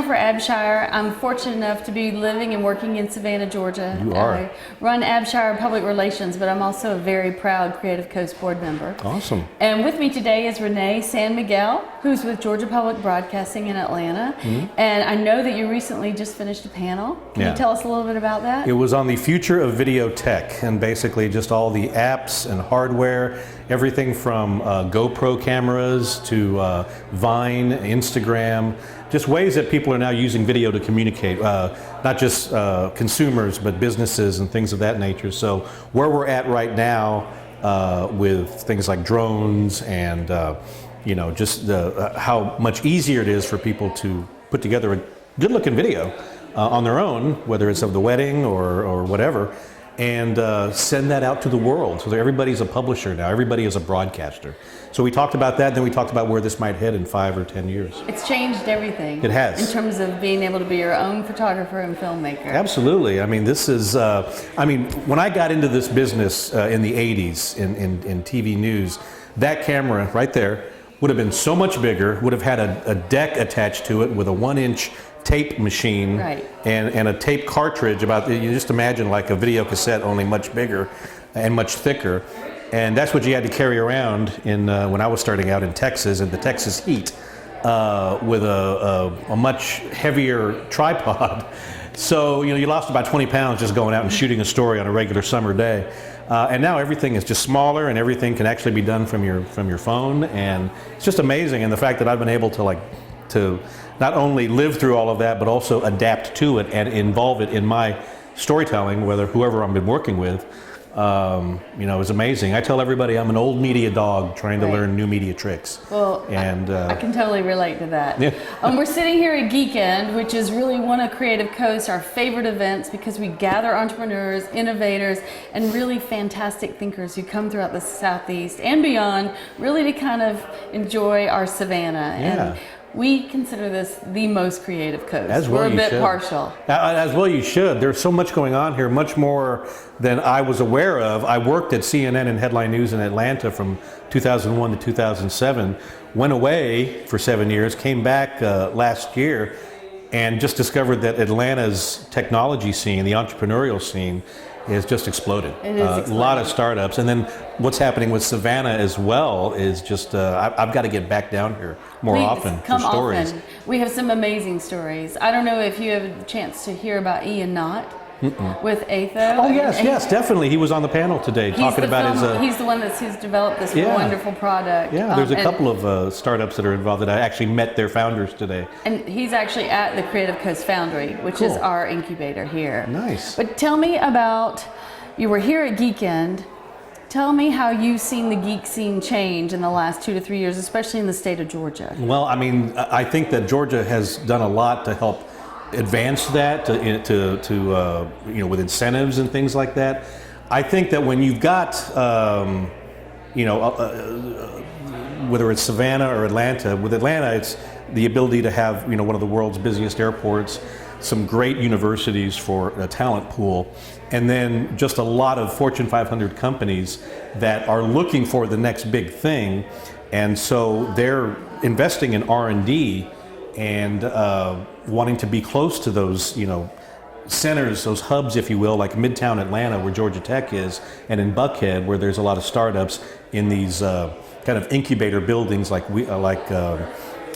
Jennifer Abshire. I'm fortunate enough to be living and working in Savannah, Georgia. You are. I run Abshire Public Relations, but I'm also a very proud Creative Coast board member. Awesome. And with me today is Renay San Miguel, who's with Georgia Public Broadcasting in Atlanta. And I know that you recently just finished a panel. Can you tell us a little bit about that? It was on the future of video tech, and basically just all the apps and hardware, everything from GoPro cameras to Vine, Instagram, just ways that people are now using video to communicate, not just consumers, but businesses and things of that nature. So where we're at right now with things like drones and just how much easier it is for people to put together a good-looking video on their own, whether it's of the wedding or whatever, and send that out to the world. So that everybody's a publisher now, everybody is a broadcaster. So we talked about that, then we talked about where this might head in 5 or 10 years. It's changed everything. It has. In terms of being able to be your own photographer and filmmaker. Absolutely. I mean, this is, when I got into this business in the 80s in TV news, that camera right there would have been so much bigger, would have had a deck attached to it with a 1-inch tape machine and a tape cartridge. You just imagine like a video cassette, only much bigger and much thicker. And that's what you had to carry around when I was starting out in Texas, in the Texas heat, with a much heavier tripod. So you lost about 20 pounds just going out and shooting a story on a regular summer day. And now everything is just smaller, and everything can actually be done from your phone, and it's just amazing. And the fact that I've been able to not only live through all of that, but also adapt to it and involve it in my storytelling, whoever I've been working with, is amazing. I tell everybody I'm an old media dog trying to learn new media tricks. Well, and I can totally relate to that. Yeah. We're sitting here at Geekend, which is really one of Creative Coast's our favorite events, because we gather entrepreneurs, innovators, and really fantastic thinkers who come throughout the Southeast and beyond, really to kind of enjoy our Savannah. Yeah. And we consider this the most creative coast. As well, we're a bit should. partial. As well you should. There's so much going on here, much more than I was aware of. I worked at CNN and Headline News in Atlanta from 2001 to 2007, went away for 7 years, came back last year, and just discovered that Atlanta's technology scene, the entrepreneurial scene, has just exploded. It is exploding. A lot of startups. And then what's happening with Savannah as well is just, I've got to get back down here more often for stories. Often. We have some amazing stories. I don't know if you have a chance to hear about Ian Knott with Atho. Oh yes, definitely. He was on the panel today talking about his... He's the one who's developed this wonderful product. Yeah, there's a couple of startups that are involved that I actually met their founders today. And he's actually at the Creative Coast Foundry, which is our incubator here. Nice. But tell me about, you were here at Geekend. Tell me how you've seen the geek scene change in the last 2 to 3 years, especially in the state of Georgia. Well, I mean, I think that Georgia has done a lot to help advance that with incentives and things like that. I think that when you've got whether it's Savannah or Atlanta, with Atlanta it's the ability to have one of the world's busiest airports, some great universities for a talent pool, and then just a lot of Fortune 500 companies that are looking for the next big thing, and so they're investing in R&D and wanting to be close to those, centers, those hubs, if you will, like Midtown Atlanta, where Georgia Tech is, and in Buckhead, where there's a lot of startups in these kind of incubator buildings, like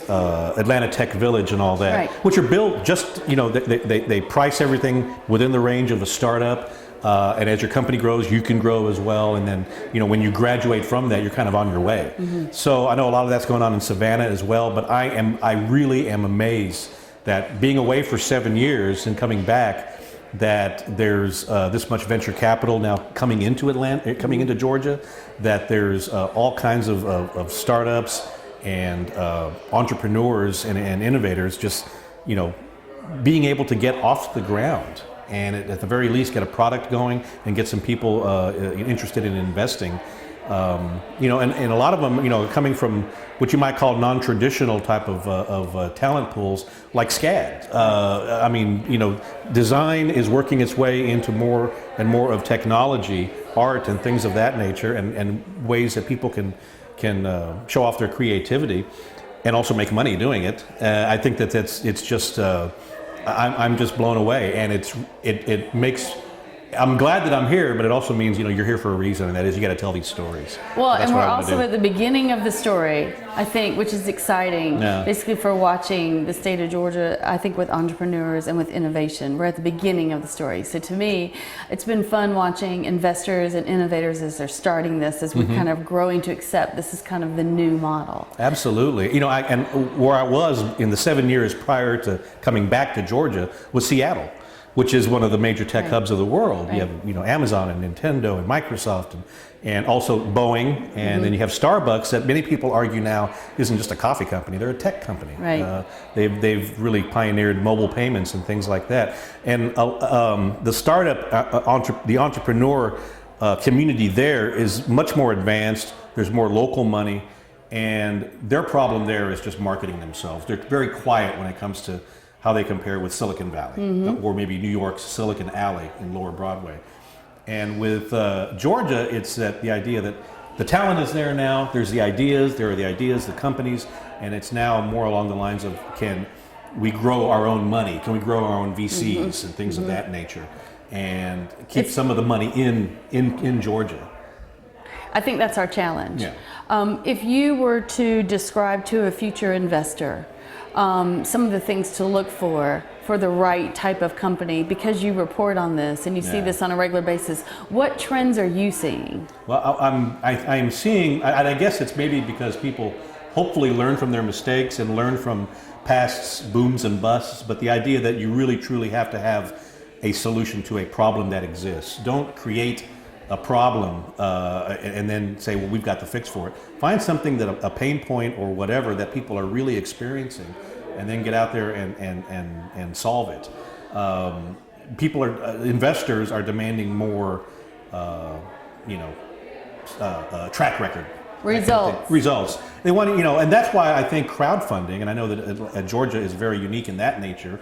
Atlanta Tech Village and all that, which are built just, they price everything within the range of a startup. And as your company grows, you can grow as well. And then, when you graduate from that, you're kind of on your way. So I know a lot of that's going on in Savannah as well, but I really am amazed that being away for 7 years and coming back, that there's this much venture capital now coming into Georgia, that there's all kinds of startups and entrepreneurs and innovators just, being able to get off the ground and at the very least get a product going and get some people interested in investing. And a lot of them, coming from what you might call non-traditional type of talent pools, like SCAD. Design is working its way into more and more of technology, art, and things of that nature, and ways that people can show off their creativity. and also make money doing it. I think that it's just I'm just blown away, and it makes. I'm glad that I'm here, but it also means you're here for a reason, and that is you got to tell these stories. Well, That's and what we're I wanna also do. at the beginning of the story, I think, which is exciting. Yeah. Basically, for watching the state of Georgia, I think with entrepreneurs and with innovation, we're at the beginning of the story. So to me, it's been fun watching investors and innovators as they're starting this, as we're kind of growing to accept this is kind of the new model. Absolutely. And where I was in the 7 years prior to coming back to Georgia was Seattle, which is one of the major tech hubs of the world. Right. You have Amazon and Nintendo and Microsoft and also Boeing, and then you have Starbucks that many people argue now isn't just a coffee company, they're a tech company. Right. They've really pioneered mobile payments and things like that. And the startup, the entrepreneur community there is much more advanced. There's more local money, and their problem there is just marketing themselves. They're very quiet when it comes to how they compare with Silicon Valley or maybe New York's Silicon Alley in Lower Broadway. And with Georgia, it's the idea that the talent is there now. There are the ideas, the companies, and it's now more along the lines of, can we grow our own money? Can we grow our own VCs and things of that nature, and keep some of the money in Georgia? I think that's our challenge. Yeah. If you were to describe to a future investor some of the things to look for the right type of company, because you report on this and you see this on a regular basis, what trends are you seeing? Well, I'm seeing, and I guess it's maybe because people hopefully learn from their mistakes and learn from past booms and busts, but the idea that you really truly have to have a solution to a problem that exists. Don't create a problem and then say, well, we've got the fix for it. Find something that a pain point or whatever that people are really experiencing, and then get out there and solve it. Investors are demanding more, track record. Results. They want to, and that's why I think crowdfunding, and I know that Georgia is very unique in that nature,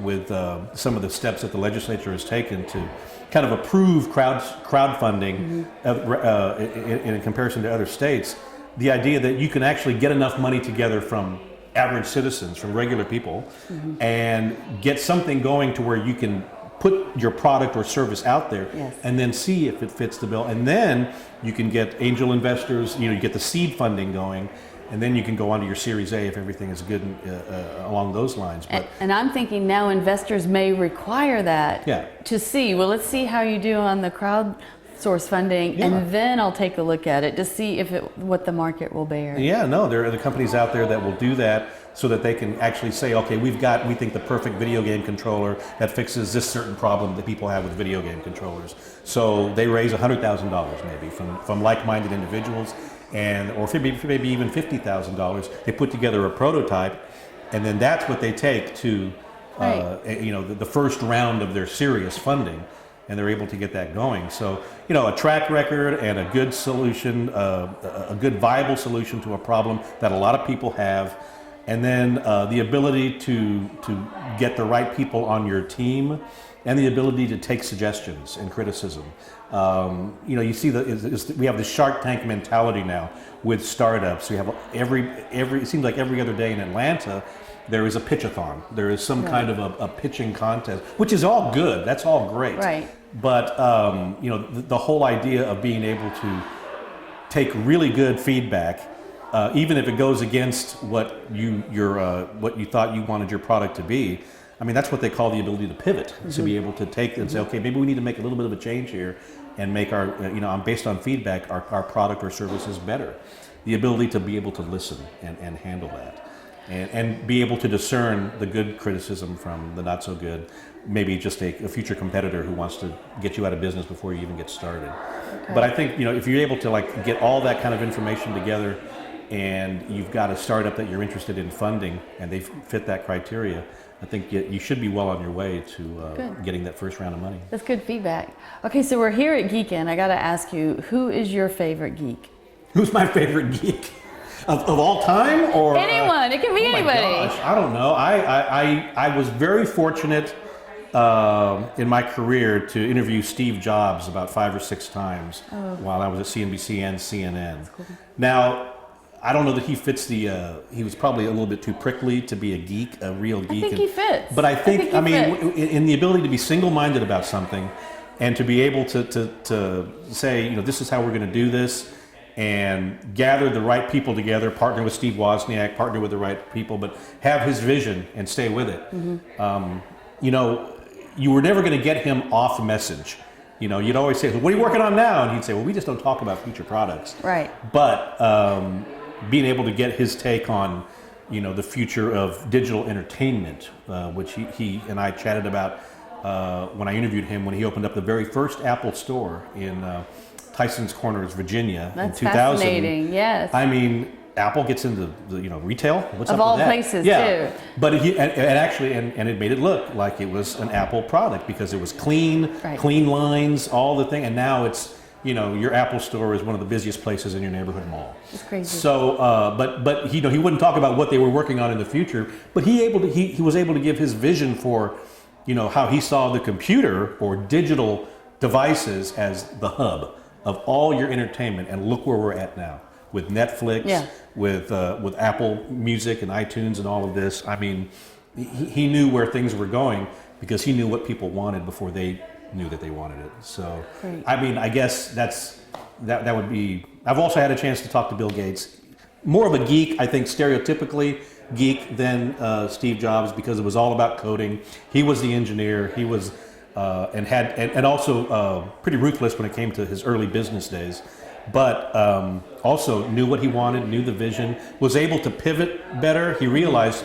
with some of the steps that the legislature has taken to kind of approve crowdfunding in comparison to other states. The idea that you can actually get enough money together from average citizens, from regular people, and get something going to where you can put your product or service out there, and then see if it fits the bill, and then you can get angel investors. You get the seed funding going, and then you can go on to your Series A if everything is good along those lines. But and I'm thinking now investors may require that to see, well, let's see how you do on the crowdsource funding, and then I'll take a look at it to see if what the market will bear. Yeah, no, there are the companies out there that will do that, so that they can actually say, okay, we think the perfect video game controller that fixes this certain problem that people have with video game controllers. So they raise $100,000 maybe from like-minded individuals, or maybe even $50,000. They put together a prototype, and then that's what they take to the first round of their serious funding, and they're able to get that going. So a track record and a good solution, a good viable solution to a problem that a lot of people have, and then the ability to get the right people on your team, and the ability to take suggestions and criticism. You see we have the Shark Tank mentality now with startups. We have it seems like every other day in Atlanta there is a pitch-a-thon. There is some kind of a pitching contest, which is all good. That's all great. Right. But the whole idea of being able to take really good feedback, even if it goes against what you thought you wanted your product to be. I mean, that's what they call the ability to pivot, to be able to take and say, okay, maybe we need to make a little bit of a change here and make our, based on feedback, our product or services better. The ability to be able to listen and handle that. And be able to discern the good criticism from the not so good, maybe just a future competitor who wants to get you out of business before you even get started. Okay. But I think, if you're able to get all that kind of information together, and you've got a startup that you're interested in funding, and they fit that criteria, I think you should be well on your way to getting that first round of money. That's good feedback. Okay, so we're here at Geekend. I got to ask you, who is your favorite geek? Who's my favorite geek? Of all time, or anyone? It can be anybody. Gosh, I don't know. I was very fortunate in my career to interview Steve Jobs about 5 or 6 times while I was at CNBC and CNN. Cool. Now, I don't know that he fits the. He was probably a little bit too prickly to be a geek, a real geek. I think he fits. But I think I mean, fits. in the ability to be single-minded about something, and to be able to say, this is how we're going to do this, and gather the right people together, partner with Steve Wozniak, partner with the right people, but have his vision and stay with it. You were never going to get him off message. You'd always say, well, what are you working on now? And he'd say, well, we just don't talk about future products. Right. But being able to get his take on, the future of digital entertainment, which he and I chatted about when I interviewed him when he opened up the very first Apple store in Tyson's Corners, Virginia, That's in 2000. fascinating. Yes. I mean, Apple gets into the retail. What's of up all with that? places, yeah. too. But actually it made it look like it was an Apple product because it was clean, Right. clean lines, all the thing. And now it's your Apple store is one of the busiest places in your neighborhood mall. It's crazy. So, but he wouldn't talk about what they were working on in the future. But he was able to give his vision for how he saw the computer or digital devices as the hub of all your entertainment. And look where we're at now. With Netflix, Yeah. with Apple Music and iTunes and all of this. I mean, he knew where things were going because he knew what people wanted before they knew that they wanted it. So, Great. I mean, I guess that would be. I've also had a chance to talk to Bill Gates. More of a geek, I think, stereotypically geek than Steve Jobs because it was all about coding. He was the engineer. He was and also pretty ruthless when it came to his early business days. But also knew what he wanted, knew the vision, was able to pivot better. He realized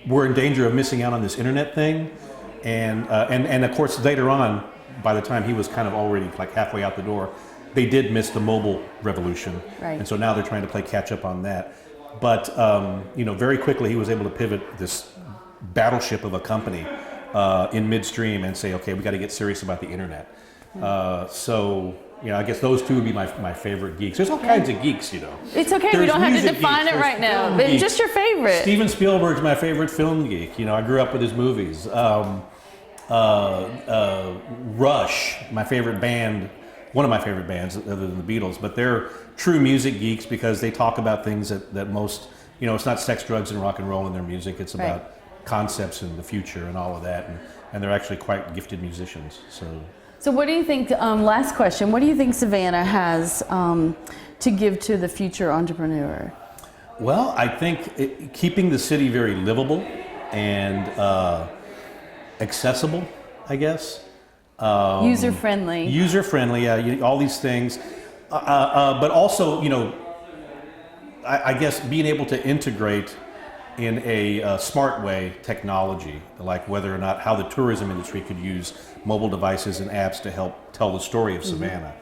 we're in danger of missing out on this internet thing. And of course, later on, by the time he was kind of already like halfway out the door, they did miss the mobile revolution. Right. And so now they're trying to play catch up on that. But, very quickly he was able to pivot this battleship of a company in midstream and say, okay, we got to get serious about the internet. I guess those two would be my favorite geeks. There's all kinds of geeks, It's okay. We There's don't have to music define geeks, it right there's now. film But geeks. just your favorite. Steven Spielberg's my favorite film geek. I grew up with his movies. Rush, my favorite band, one of my favorite bands other than the Beatles, but they're true music geeks because they talk about things that most, it's not sex, drugs, and rock and roll in their music. It's about concepts in the future and all of that. And they're actually quite gifted musicians. So what do you think, last question, what do you think Savannah has to give to the future entrepreneur? Well, I think keeping the city very livable and accessible, I guess. User-friendly. User-friendly, yeah, all these things. But also, I guess being able to integrate in a smart way technology, like whether or not how the tourism industry could use mobile devices and apps to help tell the story of Savannah.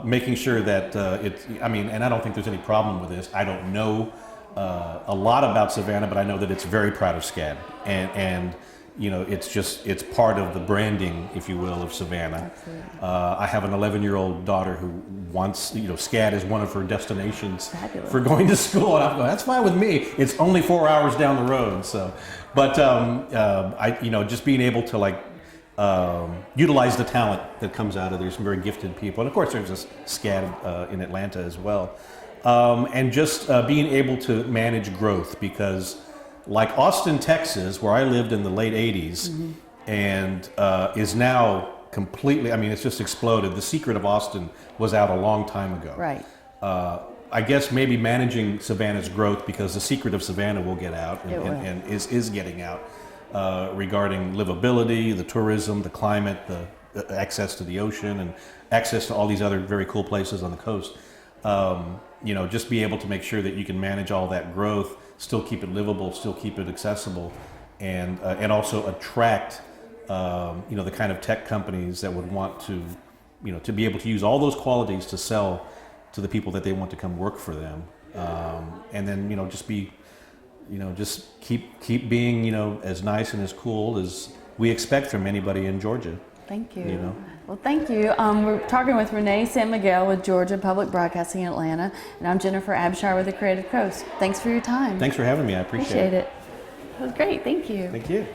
Making sure that and I don't think there's any problem with this. I don't know a lot about Savannah, but I know that it's very proud of SCAD. And it's part of the branding, if you will, of Savannah. I have an 11-year-old daughter who wants, SCAD is one of her destinations Fabulous. for going to school. And I'm going, that's fine with me. It's only 4 hours down the road. So, but just being able to utilize the talent that comes out of there. Some very gifted people. And of course, there's this SCAD in Atlanta as well. And just being able to manage growth because like Austin, Texas, where I lived in the late 80s and is now completely, it's just exploded. The secret of Austin was out a long time ago. Right. I guess maybe managing Savannah's growth because the secret of Savannah will get out and is getting out regarding livability, the tourism, the climate, the access to the ocean and access to all these other very cool places on the coast. Just be able to make sure that you can manage all that growth, still keep it livable, still keep it accessible, and also attract the kind of tech companies that would want to to be able to use all those qualities to sell to the people that they want to come work for them, and then just be just keep being as nice and as cool as we expect from anybody in Georgia. Thank you. Well, thank you. We're talking with Renay San Miguel with Georgia Public Broadcasting in Atlanta, and I'm Jennifer Abshire with the Creative Coast. Thanks for your time. Thanks for having me. I appreciate it. It was great. Thank you. Thank you.